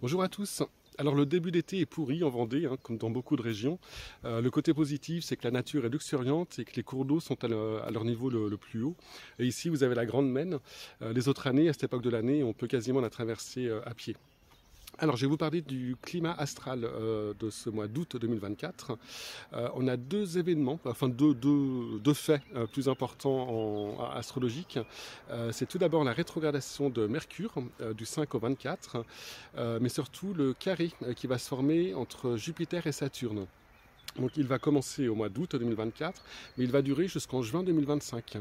Bonjour à tous. Alors le début d'été est pourri en Vendée, comme dans beaucoup de régions. Le côté positif, c'est que la nature est luxuriante et que les cours d'eau sont à leur niveau le plus haut. Et ici, vous avez la Grande Maine. Les autres années, à cette époque de l'année, on peut quasiment la traverser à pied. Alors, je vais vous parler du climat astral de ce mois d'août 2024. On a deux événements, enfin deux faits plus importants astrologiques. C'est tout d'abord la rétrogradation de Mercure du 5 au 24, mais surtout le carré qui va se former entre Jupiter et Saturne. Donc il va commencer au mois d'août 2024, mais il va durer jusqu'en juin 2025.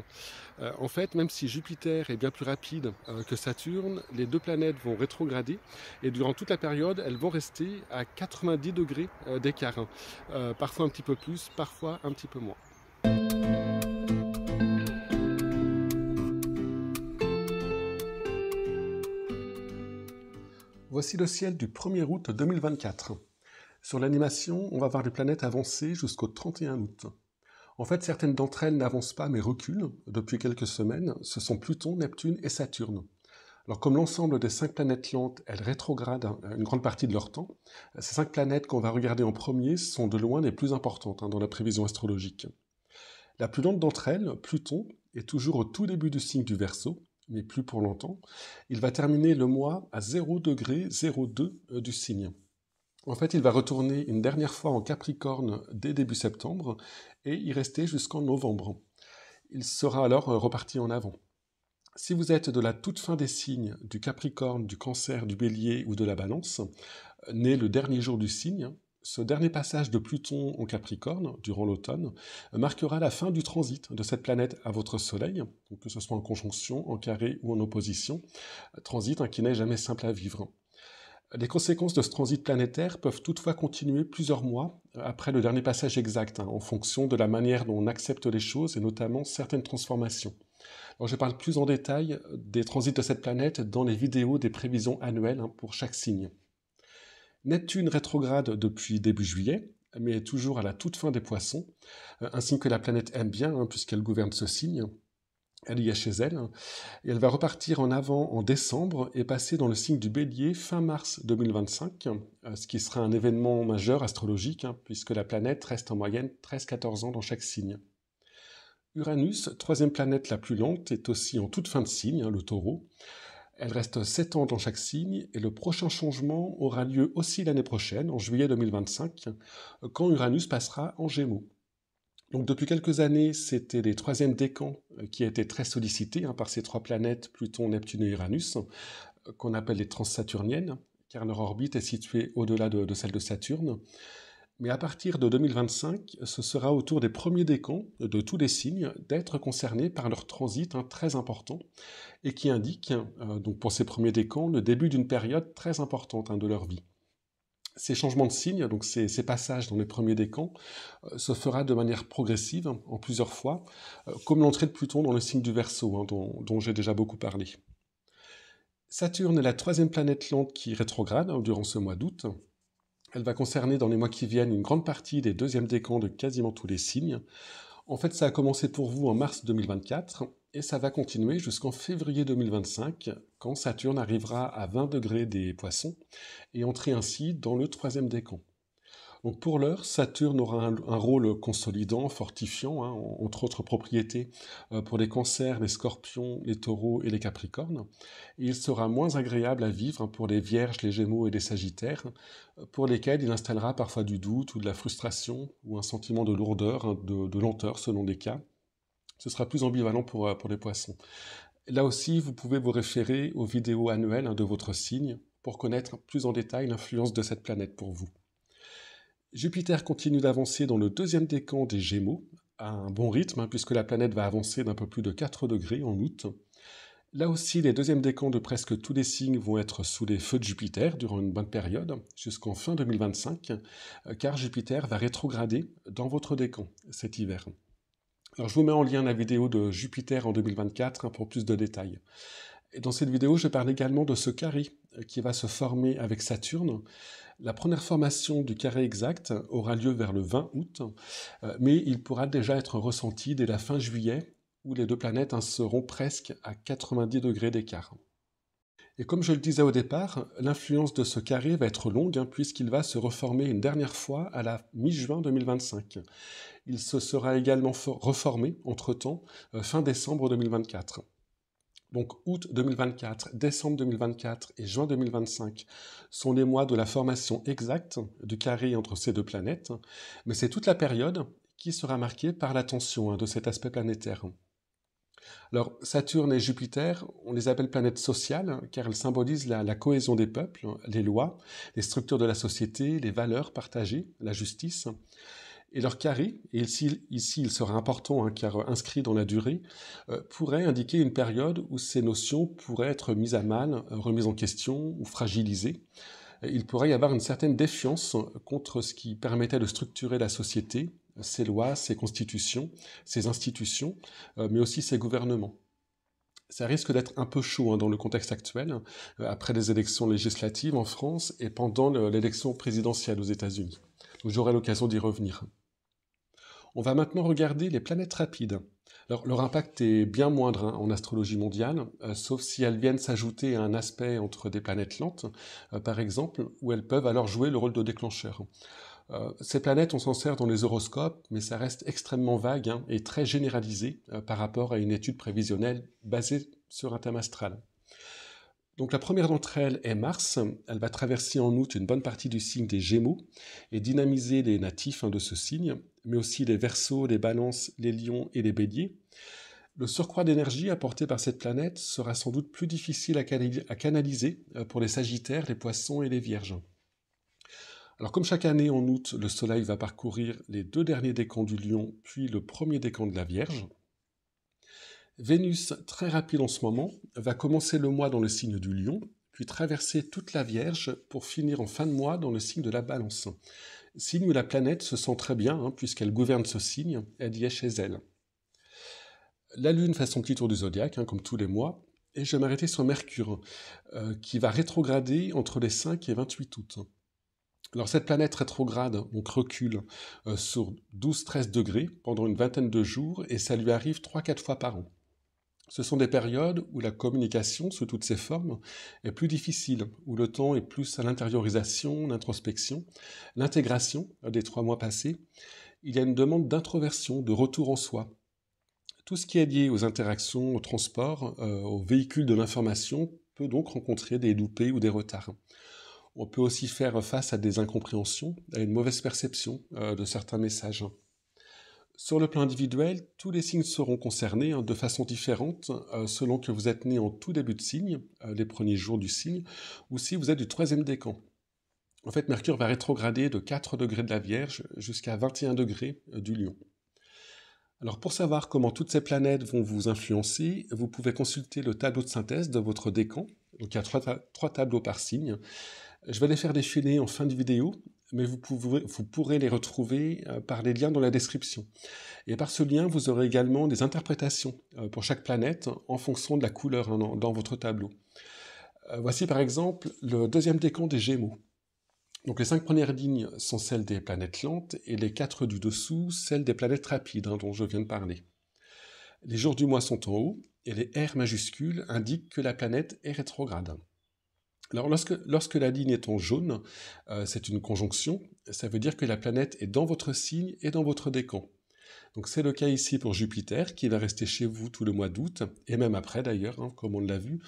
En fait, même si Jupiter est bien plus rapide que Saturne, les deux planètes vont rétrograder et durant toute la période, elles vont rester à 90 degrés d'écart. Parfois un petit peu plus, parfois un petit peu moins. Voici le ciel du 1er août 2024. Sur l'animation, on va voir les planètes avancer jusqu'au 31 août. En fait, certaines d'entre elles n'avancent pas mais reculent depuis quelques semaines. Ce sont Pluton, Neptune et Saturne. Alors comme l'ensemble des 5 planètes lentes, elles rétrogradent une grande partie de leur temps, ces 5 planètes qu'on va regarder en premier sont de loin les plus importantes dans la prévision astrologique. La plus lente d'entre elles, Pluton, est toujours au tout début du signe du Verseau, mais plus pour longtemps. Il va terminer le mois à 0,02 du signe. En fait, il va retourner une dernière fois en Capricorne dès début septembre et y rester jusqu'en novembre. Il sera alors reparti en avant. Si vous êtes de la toute fin des signes du Capricorne, du Cancer, du Bélier ou de la Balance, né le dernier jour du signe, ce dernier passage de Pluton en Capricorne, durant l'automne, marquera la fin du transit de cette planète à votre Soleil, donc que ce soit en conjonction, en carré ou en opposition, transit qui n'est jamais simple à vivre. Les conséquences de ce transit planétaire peuvent toutefois continuer plusieurs mois après le dernier passage exact, en fonction de la manière dont on accepte les choses et notamment certaines transformations. Alors je parle plus en détail des transits de cette planète dans les vidéos des prévisions annuelles pour chaque signe. Neptune rétrograde depuis début juillet, mais est toujours à la toute fin des Poissons, un signe que la planète aime bien puisqu'elle gouverne ce signe. Elle y est chez elle, et elle va repartir en avant en décembre et passer dans le signe du Bélier fin mars 2025, ce qui sera un événement majeur astrologique, puisque la planète reste en moyenne 13-14 ans dans chaque signe. Uranus, troisième planète la plus lente, est aussi en toute fin de signe, le Taureau. Elle reste 7 ans dans chaque signe, et le prochain changement aura lieu aussi l'année prochaine, en juillet 2025, quand Uranus passera en Gémeaux. Donc depuis quelques années, c'était les troisièmes décans qui étaient très sollicités par ces trois planètes, Pluton, Neptune et Uranus, qu'on appelle les transsaturniennes, car leur orbite est située au-delà de celle de Saturne. Mais à partir de 2025, ce sera au tour des premiers décans de tous les signes d'être concernés par leur transit très important, et qui indique, donc pour ces premiers décans, le début d'une période très importante de leur vie. Ces changements de signe, donc ces passages dans les premiers décans, se fera de manière progressive, en plusieurs fois, comme l'entrée de Pluton dans le signe du Verseau, dont j'ai déjà beaucoup parlé. Saturne est la troisième planète lente qui rétrograde durant ce mois d'août. Elle va concerner dans les mois qui viennent une grande partie des deuxièmes décans de quasiment tous les signes. En fait, ça a commencé pour vous en mars 2024 et ça va continuer jusqu'en février 2025 quand Saturne arrivera à 20 degrés des Poissons et entrer ainsi dans le troisième décan. Donc pour l'heure, Saturne aura un rôle consolidant, fortifiant, entre autres propriétés, pour les cancers, les scorpions, les taureaux et les capricornes. Et il sera moins agréable à vivre pour les vierges, les gémeaux et les sagittaires, pour lesquels il installera parfois du doute ou de la frustration ou un sentiment de lourdeur, de lenteur selon les cas. Ce sera plus ambivalent pour les poissons. Là aussi, vous pouvez vous référer aux vidéos annuelles de votre signe pour connaître plus en détail l'influence de cette planète pour vous. Jupiter continue d'avancer dans le deuxième décan des Gémeaux, à un bon rythme, puisque la planète va avancer d'un peu plus de 4 degrés en août. Là aussi, les deuxièmes décans de presque tous les signes vont être sous les feux de Jupiter durant une bonne période, jusqu'en fin 2025, car Jupiter va rétrograder dans votre décan cet hiver. Alors, je vous mets en lien la vidéo de Jupiter en 2024 pour plus de détails. Et dans cette vidéo, je parle également de ce carré qui va se former avec Saturne. La première formation du carré exact aura lieu vers le 20 août, mais il pourra déjà être ressenti dès la fin juillet, où les deux planètes seront presque à 90 degrés d'écart. Et comme je le disais au départ, l'influence de ce carré va être longue, puisqu'il va se reformer une dernière fois à la mi-juin 2025. Il se sera également reformé entre-temps, fin décembre 2024. Donc août 2024, décembre 2024 et juin 2025 sont les mois de la formation exacte du carré entre ces deux planètes, mais c'est toute la période qui sera marquée par la tension de cet aspect planétaire. Alors Saturne et Jupiter, on les appelle planètes sociales car elles symbolisent la cohésion des peuples, les lois, les structures de la société, les valeurs partagées, la justice. Et leur carré, et ici il sera important car inscrit dans la durée, pourrait indiquer une période où ces notions pourraient être mises à mal, remises en question ou fragilisées. Il pourrait y avoir une certaine défiance contre ce qui permettait de structurer la société, ses lois, ses constitutions, ses institutions, mais aussi ses gouvernements. Ça risque d'être un peu chaud dans le contexte actuel, après les élections législatives en France et pendant l'élection présidentielle aux États-Unis. Donc j'aurai l'occasion d'y revenir. On va maintenant regarder les planètes rapides. Alors, leur impact est bien moindre en astrologie mondiale, sauf si elles viennent s'ajouter à un aspect entre des planètes lentes, par exemple, où elles peuvent alors jouer le rôle de déclencheur. Ces planètes, on s'en sert dans les horoscopes, mais ça reste extrêmement vague et très généralisé par rapport à une étude prévisionnelle basée sur un thème astral. Donc la première d'entre elles est Mars. Elle va traverser en août une bonne partie du signe des Gémeaux et dynamiser les natifs de ce signe, mais aussi les Verseaux, les Balances, les Lions et les Béliers. Le surcroît d'énergie apporté par cette planète sera sans doute plus difficile à canaliser pour les Sagittaires, les Poissons et les Vierges. Alors comme chaque année en août, le Soleil va parcourir les 2 derniers décans du Lion, puis le premier décan de la Vierge. Vénus, très rapide en ce moment, va commencer le mois dans le signe du Lion, puis traverser toute la Vierge pour finir en fin de mois dans le signe de la Balance. Signe où la planète se sent très bien, puisqu'elle gouverne ce signe, elle y est chez elle. La Lune fait son petit tour du zodiaque, comme tous les mois, et je vais m'arrêter sur Mercure, qui va rétrograder entre les 5 et 28 août. Alors cette planète rétrograde, donc recule sur 12-13 degrés pendant une vingtaine de jours, et ça lui arrive 3-4 fois par an. Ce sont des périodes où la communication, sous toutes ses formes, est plus difficile, où le temps est plus à l'intériorisation, l'introspection, l'intégration des 3 mois passés. Il y a une demande d'introversion, de retour en soi. Tout ce qui est lié aux interactions, au transport, aux véhicules de l'information peut donc rencontrer des loupés ou des retards. On peut aussi faire face à des incompréhensions, à une mauvaise perception de certains messages. Sur le plan individuel, tous les signes seront concernés de façon différente selon que vous êtes né en tout début de signe, les premiers jours du signe, ou si vous êtes du 3e décan. En fait, Mercure va rétrograder de 4 degrés de la Vierge jusqu'à 21 degrés du Lion. Alors pour savoir comment toutes ces planètes vont vous influencer, vous pouvez consulter le tableau de synthèse de votre décan. Donc il y a 3 tableaux par signe. Je vais les faire défiler en fin de vidéo, mais vous pourrez les retrouver par les liens dans la description. Et par ce lien, vous aurez également des interprétations pour chaque planète en fonction de la couleur dans votre tableau. Voici par exemple le 2e décan des Gémeaux. Donc les 5 premières lignes sont celles des planètes lentes et les 4 du dessous, celles des planètes rapides dont je viens de parler. Les jours du mois sont en haut et les R majuscules indiquent que la planète est rétrograde. Alors lorsque la ligne est en jaune, c'est une conjonction, ça veut dire que la planète est dans votre signe et dans votre décan. Donc c'est le cas ici pour Jupiter, qui va rester chez vous tout le mois d'août, et même après d'ailleurs, comme on l'a vu,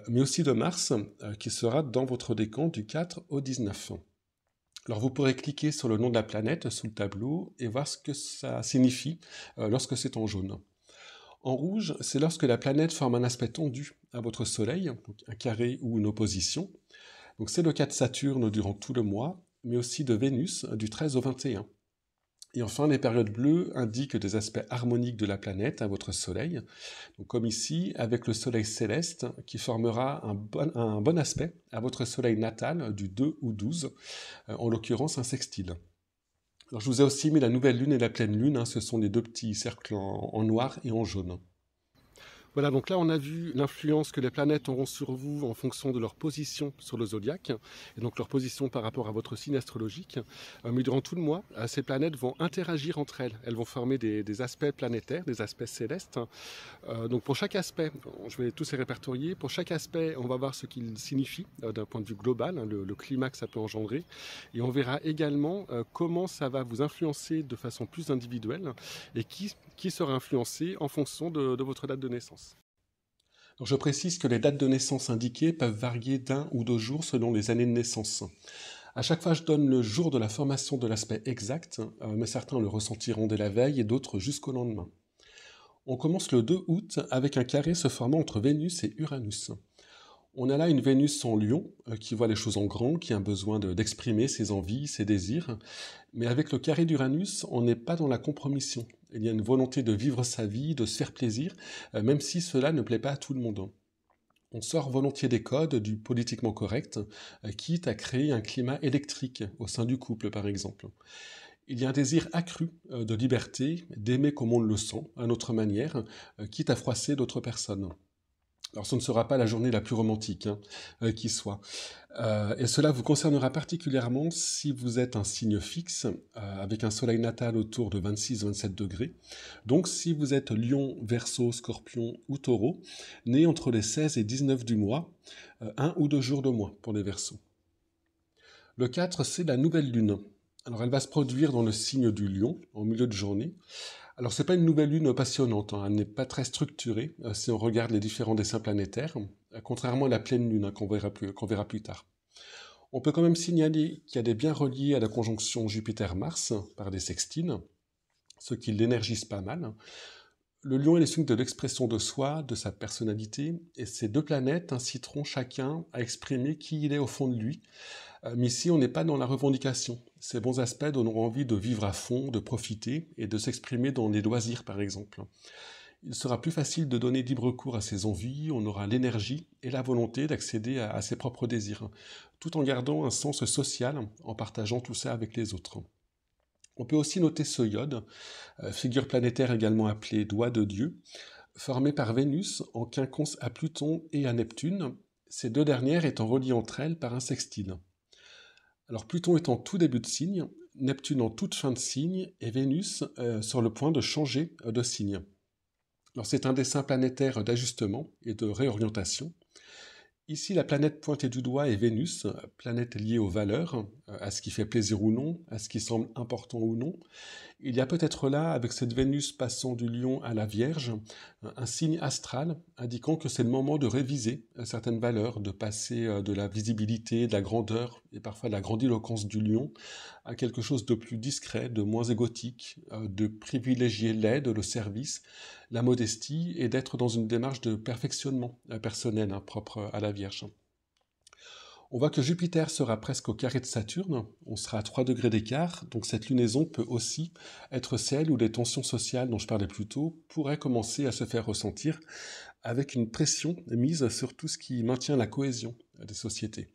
mais aussi de Mars, qui sera dans votre décan du 4 au 19. Alors vous pourrez cliquer sur le nom de la planète sous le tableau et voir ce que ça signifie lorsque c'est en jaune. En rouge, c'est lorsque la planète forme un aspect tendu à votre Soleil, donc un carré ou une opposition. Donc c'est le cas de Saturne durant tout le mois, mais aussi de Vénus du 13 au 21. Et enfin, les périodes bleues indiquent des aspects harmoniques de la planète à votre Soleil, donc comme ici, avec le Soleil céleste qui formera un bon aspect à votre Soleil natal du 2 ou 12, en l'occurrence un sextile. Alors, je vous ai aussi mis la nouvelle lune et la pleine lune, ce sont les 2 petits cercles en noir et en jaune. Voilà, donc là on a vu l'influence que les planètes auront sur vous en fonction de leur position sur le zodiaque, et donc leur position par rapport à votre signe astrologique. Mais durant tout le mois, ces planètes vont interagir entre elles. Elles vont former des aspects planétaires, des aspects célestes. Donc pour chaque aspect, je vais tous les répertorier, pour chaque aspect on va voir ce qu'il signifie d'un point de vue global, hein, le climat que ça peut engendrer, et on verra également comment ça va vous influencer de façon plus individuelle, et qui sera influencé en fonction de votre date de naissance. Alors je précise que les dates de naissance indiquées peuvent varier d'1 ou 2 jours selon les années de naissance. À chaque fois, je donne le jour de la formation de l'aspect exact, mais certains le ressentiront dès la veille et d'autres jusqu'au lendemain. On commence le 2 août avec un carré se formant entre Vénus et Uranus. On a là une Vénus en Lion, qui voit les choses en grand, qui a besoin d'exprimer ses envies, ses désirs. Mais avec le carré d'Uranus, on n'est pas dans la compromission. Il y a une volonté de vivre sa vie, de se faire plaisir, même si cela ne plaît pas à tout le monde. On sort volontiers des codes du politiquement correct, quitte à créer un climat électrique au sein du couple, par exemple. Il y a un désir accru de liberté, d'aimer comme on le sent, à notre manière, quitte à froisser d'autres personnes. Alors ce ne sera pas la journée la plus romantique qui soit. Et cela vous concernera particulièrement si vous êtes un signe fixe, avec un soleil natal autour de 26-27 degrés. Donc si vous êtes Lion, Verseau, Scorpion ou Taureau, né entre les 16 et 19 du mois, 1 ou 2 jours de mois pour les Verseaux. Le 4, c'est la nouvelle lune. Alors elle va se produire dans le signe du Lion, en milieu de journée. Alors c'est pas une nouvelle lune passionnante, hein, elle n'est pas très structurée si on regarde les différents dessins planétaires, contrairement à la pleine lune qu'on verra plus tard. On peut quand même signaler qu'elle est bien reliée à la conjonction Jupiter-Mars par des sextiles, ce qui l'énergise pas mal. Le Lion est le signe de l'expression de soi, de sa personnalité, et ces deux planètes inciteront chacun à exprimer qui il est au fond de lui. Mais ici, on n'est pas dans la revendication. Ces bons aspects donneront envie de vivre à fond, de profiter et de s'exprimer dans les loisirs, par exemple. Il sera plus facile de donner libre cours à ses envies, on aura l'énergie et la volonté d'accéder à ses propres désirs, tout en gardant un sens social, en partageant tout ça avec les autres. On peut aussi noter ce iode, figure planétaire également appelée doigt de Dieu, formé par Vénus en quinconce à Pluton et à Neptune, ces deux dernières étant reliées entre elles par un sextile. Alors Pluton est en tout début de signe, Neptune en toute fin de signe, et Vénus sur le point de changer de signe. Alors c'est un dessin planétaire d'ajustement et de réorientation. Ici, la planète pointée du doigt est Vénus, planète liée aux valeurs, à ce qui fait plaisir ou non, à ce qui semble important ou non. Il y a peut-être là, avec cette Vénus passant du Lion à la Vierge, un signe astral indiquant que c'est le moment de réviser certaines valeurs, de passer de la visibilité, de la grandeur et parfois de la grandiloquence du Lion à quelque chose de plus discret, de moins égotique, de privilégier l'aide, le service, la modestie et d'être dans une démarche de perfectionnement personnel propre à la Vierge. On voit que Jupiter sera presque au carré de Saturne, on sera à 3 degrés d'écart, donc cette lunaison peut aussi être celle où les tensions sociales dont je parlais plus tôt pourraient commencer à se faire ressentir avec une pression mise sur tout ce qui maintient la cohésion des sociétés.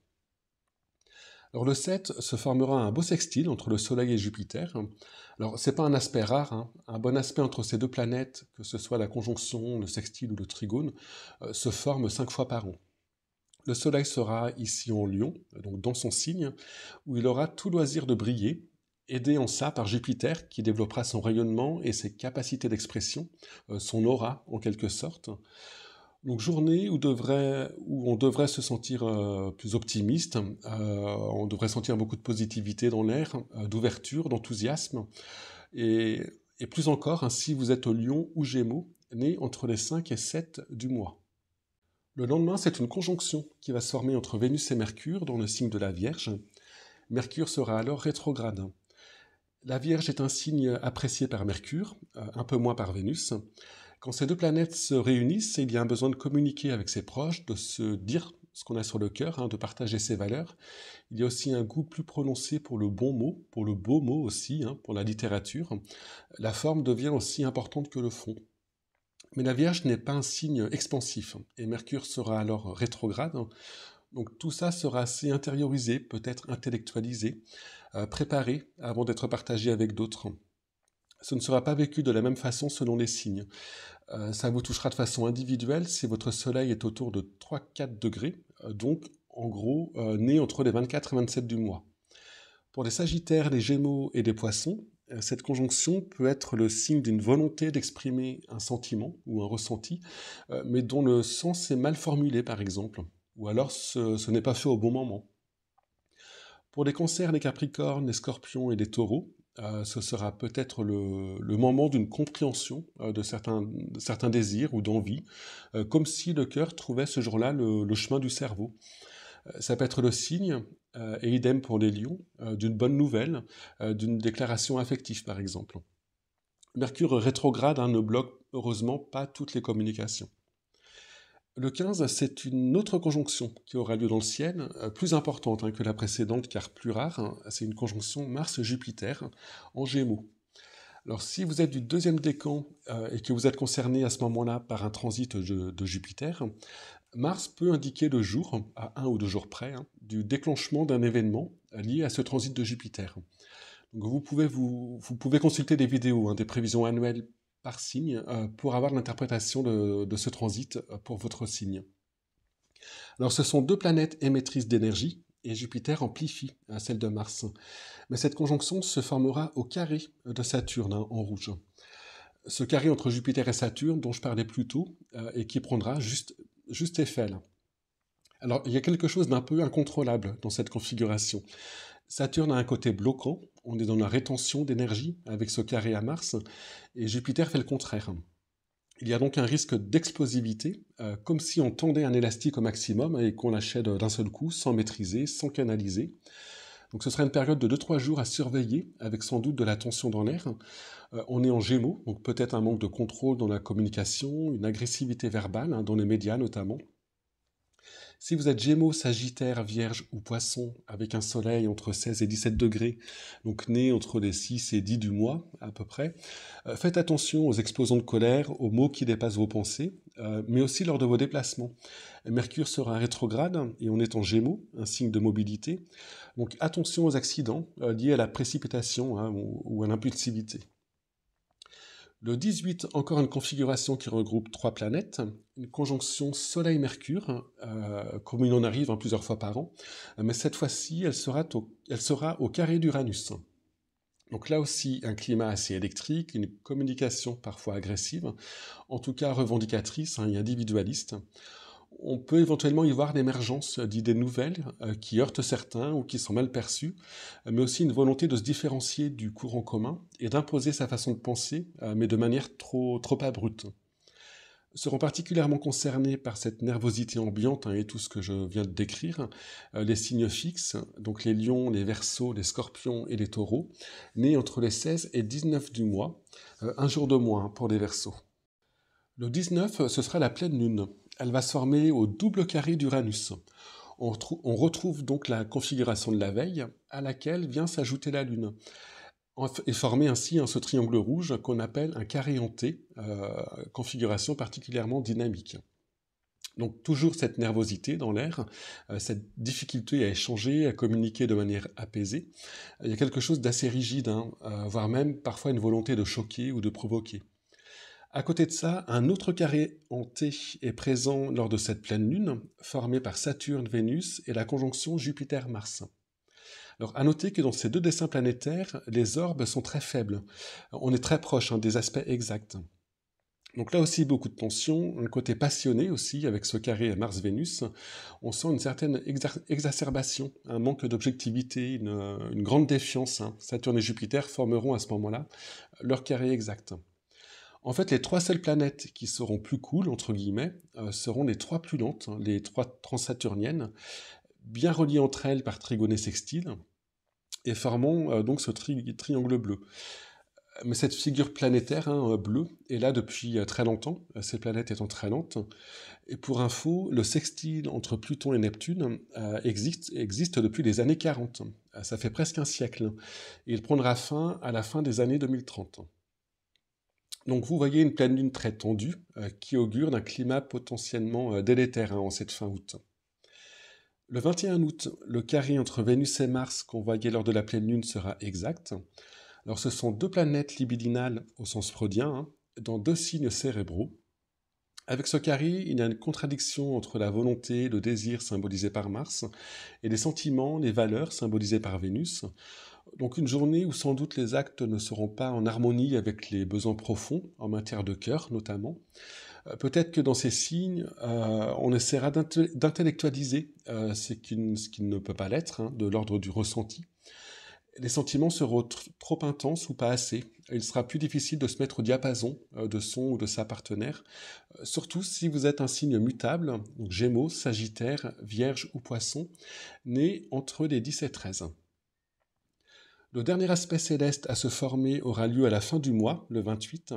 Alors le 7 se formera un beau sextile entre le Soleil et Jupiter. Alors c'est pas un aspect rare, hein. Un bon aspect entre ces deux planètes, que ce soit la conjonction, le sextile ou le trigone, se forme 5 fois par an. Le Soleil sera ici en Lion, donc dans son signe, où il aura tout loisir de briller, aidé en ça par Jupiter, qui développera son rayonnement et ses capacités d'expression, son aura en quelque sorte. Donc journée où on devrait se sentir plus optimiste, on devrait sentir beaucoup de positivité dans l'air, d'ouverture, d'enthousiasme, et plus encore, hein, si vous êtes au Lion ou Gémeaux, né entre les 5 et 7 du mois. Le lendemain, c'est une conjonction qui va se former entre Vénus et Mercure dans le signe de la Vierge. Mercure sera alors rétrograde. La Vierge est un signe apprécié par Mercure, un peu moins par Vénus. Quand ces deux planètes se réunissent, il y a un besoin de communiquer avec ses proches, de se dire ce qu'on a sur le cœur, hein, de partager ses valeurs. Il y a aussi un goût plus prononcé pour le bon mot, pour le beau mot aussi, hein, pour la littérature. La forme devient aussi importante que le fond. Mais la Vierge n'est pas un signe expansif, et Mercure sera alors rétrograde, donc tout ça sera assez intériorisé, peut-être intellectualisé, préparé avant d'être partagé avec d'autres. ce ne sera pas vécu de la même façon selon les signes. Ça vous touchera de façon individuelle si votre soleil est autour de 3-4 degrés, donc en gros né entre les 24 et 27 du mois. Pour les Sagittaires, les Gémeaux et les Poissons, cette conjonction peut être le signe d'une volonté d'exprimer un sentiment ou un ressenti, mais dont le sens est mal formulé par exemple, ou alors ce n'est pas fait au bon moment. Pour les Cancers, les Capricornes, les Scorpions et les Taureaux, ce sera peut-être le moment d'une compréhension de certains désirs ou d'envies, comme si le cœur trouvait ce jour-là le chemin du cerveau. Ça peut être le signe, et idem pour les lions, d'une bonne nouvelle, d'une déclaration affective par exemple. Mercure rétrograde ne bloque heureusement pas toutes les communications. Le 15, c'est une autre conjonction qui aura lieu dans le ciel, plus importante que la précédente car plus rare. C'est une conjonction Mars-Jupiter en Gémeaux. Alors si vous êtes du deuxième décan et que vous êtes concerné à ce moment-là par un transit de Jupiter, Mars peut indiquer le jour, à 1 ou 2 jours près, du déclenchement d'un événement lié à ce transit de Jupiter. Donc vous pouvez consulter des vidéos, des prévisions annuelles par signe, pour avoir l'interprétation de ce transit pour votre signe. Alors ce sont deux planètes émettrices d'énergie, et Jupiter amplifie celle de Mars. Mais cette conjonction se formera au carré de Saturne, en rouge. Ce carré entre Jupiter et Saturne, dont je parlais plus tôt, et qui prendra juste effet là. Alors, il y a quelque chose d'un peu incontrôlable dans cette configuration. Saturne a un côté bloquant, on est dans la rétention d'énergie avec ce carré à Mars, et Jupiter fait le contraire. Il y a donc un risque d'explosivité, comme si on tendait un élastique au maximum et qu'on l'achète d'un seul coup, sans maîtriser, sans canaliser. Donc ce sera une période de 2-3 jours à surveiller, avec sans doute de la tension dans l'air. On est en Gémeaux, donc peut-être un manque de contrôle dans la communication, une agressivité verbale, dans les médias notamment. Si vous êtes Gémeaux, Sagittaire, Vierge ou Poisson, avec un soleil entre 16 et 17 degrés, donc né entre les 6 et 10 du mois à peu près, faites attention aux explosions de colère, aux mots qui dépassent vos pensées, mais aussi lors de vos déplacements. Mercure sera rétrograde et on est en Gémeaux, un signe de mobilité, donc attention aux accidents liés à la précipitation ou à l'impulsivité. Le 18, encore une configuration qui regroupe 3 planètes, une conjonction Soleil-Mercure, comme il en arrive plusieurs fois par an, mais cette fois-ci, elle sera au carré d'Uranus. Donc là aussi, un climat assez électrique, une communication parfois agressive, en tout cas revendicatrice et individualiste. On peut éventuellement y voir l'émergence d'idées nouvelles qui heurtent certains ou qui sont mal perçues, mais aussi une volonté de se différencier du courant commun et d'imposer sa façon de penser, mais de manière trop abrupte. Seront particulièrement concernés par cette nervosité ambiante et tout ce que je viens de décrire, les signes fixes, donc les lions, les verseaux, les scorpions et les taureaux, nés entre les 16 et 19 du mois, un jour de moins pour les verseaux. Le 19, ce sera la pleine lune. Elle va se former au double carré d'Uranus. On retrouve donc la configuration de la veille, à laquelle vient s'ajouter la lune, et former ainsi ce triangle rouge qu'on appelle un carré hanté, configuration particulièrement dynamique. Donc toujours cette nervosité dans l'air, cette difficulté à échanger, à communiquer de manière apaisée. Il y a quelque chose d'assez rigide, voire même parfois une volonté de choquer ou de provoquer. À côté de ça, un autre carré hanté est présent lors de cette pleine lune, formé par Saturne, Vénus et la conjonction Jupiter-Mars. Alors, à noter que dans ces deux dessins planétaires, les orbes sont très faibles. On est très proche des aspects exacts. Donc là aussi, beaucoup de tension, un côté passionné aussi avec ce carré Mars-Vénus. On sent une certaine exacerbation, un manque d'objectivité, une grande défiance. Saturne et Jupiter formeront à ce moment-là leur carré exact. En fait, les 3 seules planètes qui seront plus cool, entre guillemets, seront les 3 plus lentes, les 3 transsaturniennes, bien reliées entre elles par trigoné sextile, et formant donc ce triangle bleu. Mais cette figure planétaire bleue est là depuis très longtemps, ces planètes étant très lentes. Et pour info, le sextile entre Pluton et Neptune existe depuis les années 40. Ça fait presque un siècle. Et il prendra fin à la fin des années 2030. Donc vous voyez une pleine lune très tendue qui augure d'un climat potentiellement délétère en cette fin août. Le 21 août, le carré entre Vénus et Mars qu'on voyait lors de la pleine lune sera exact. Alors ce sont deux planètes libidinales au sens freudien, hein, dans deux signes cérébraux. Avec ce carré, il y a une contradiction entre la volonté, le désir symbolisé par Mars, et les sentiments, les valeurs symbolisées par Vénus. Donc une journée où sans doute les actes ne seront pas en harmonie avec les besoins profonds, en matière de cœur notamment. Peut-être que dans ces signes, on essaiera d'intellectualiser ce qui ne peut pas l'être, hein, de l'ordre du ressenti. Les sentiments seront trop intenses ou pas assez. Il sera plus difficile de se mettre au diapason de son ou de sa partenaire, surtout si vous êtes un signe mutable, donc Gémeaux, Sagittaire, Vierge ou Poisson, né entre les 10 et 13. Le dernier aspect céleste à se former aura lieu à la fin du mois, le 28.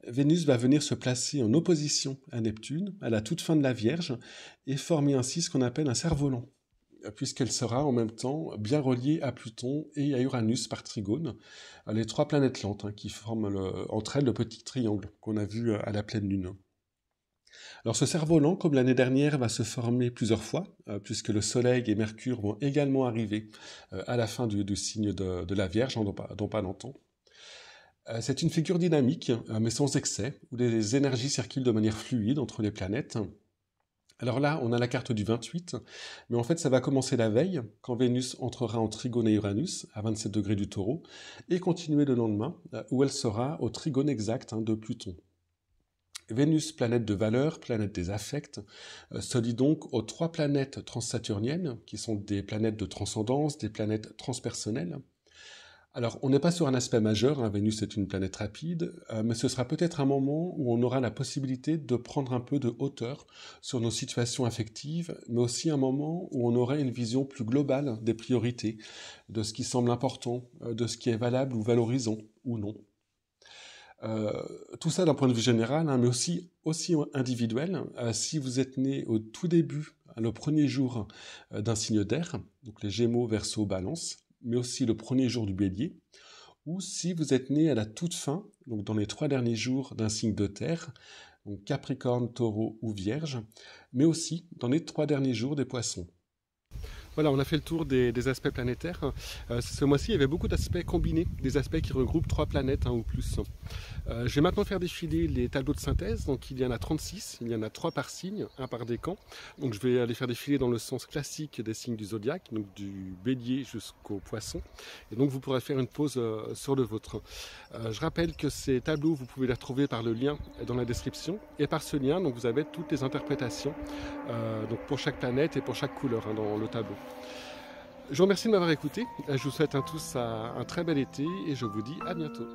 Vénus va venir se placer en opposition à Neptune, à la toute fin de la Vierge, et former ainsi ce qu'on appelle un cerf-volant, puisqu'elle sera en même temps bien reliée à Pluton et à Uranus par trigone, les trois planètes lentes, hein, qui forment entre elles le petit triangle qu'on a vu à la pleine lune. Alors ce cerf-volant, comme l'année dernière, va se former plusieurs fois, puisque le Soleil et Mercure vont également arriver à la fin du signe de la Vierge, dans pas longtemps. C'est une figure dynamique, mais sans excès, où les énergies circulent de manière fluide entre les planètes. Alors là, on a la carte du 28, mais en fait, ça va commencer la veille, quand Vénus entrera en trigone à Uranus, à 27 degrés du Taureau, et continuer le lendemain, où elle sera au trigone exact de Pluton. Vénus, planète de valeur, planète des affects, se lie donc aux trois planètes transsaturniennes, qui sont des planètes de transcendance, des planètes transpersonnelles. Alors, on n'est pas sur un aspect majeur, hein, Vénus est une planète rapide, mais ce sera peut-être un moment où on aura la possibilité de prendre un peu de hauteur sur nos situations affectives, mais aussi un moment où on aura une vision plus globale des priorités, de ce qui semble important, de ce qui est valable ou valorisant, ou non. Tout ça d'un point de vue général, hein, mais aussi individuel. Si vous êtes né au tout début, le premier jour d'un signe d'air, donc les Gémeaux, Verseau, Balance, mais aussi le premier jour du Bélier, ou si vous êtes né à la toute fin, donc dans les 3 derniers jours d'un signe de terre, donc Capricorne, Taureau ou Vierge, mais aussi dans les 3 derniers jours des Poissons. Voilà, on a fait le tour des aspects planétaires. Ce mois-ci, il y avait beaucoup d'aspects combinés, des aspects qui regroupent 3 planètes ou plus. Je vais maintenant faire défiler les tableaux de synthèse. Donc il y en a 36, il y en a 3 par signe, 1 par décan. Donc je vais les faire défiler dans le sens classique des signes du zodiaque, donc du Bélier jusqu'au Poisson. Et donc vous pourrez faire une pause sur le vôtre. Je rappelle que ces tableaux, vous pouvez les retrouver par le lien dans la description. Et par ce lien, donc vous avez toutes les interprétations donc pour chaque planète et pour chaque couleur dans le tableau. Je vous remercie de m'avoir écouté. Je vous souhaite à tous un très bel été et je vous dis à bientôt.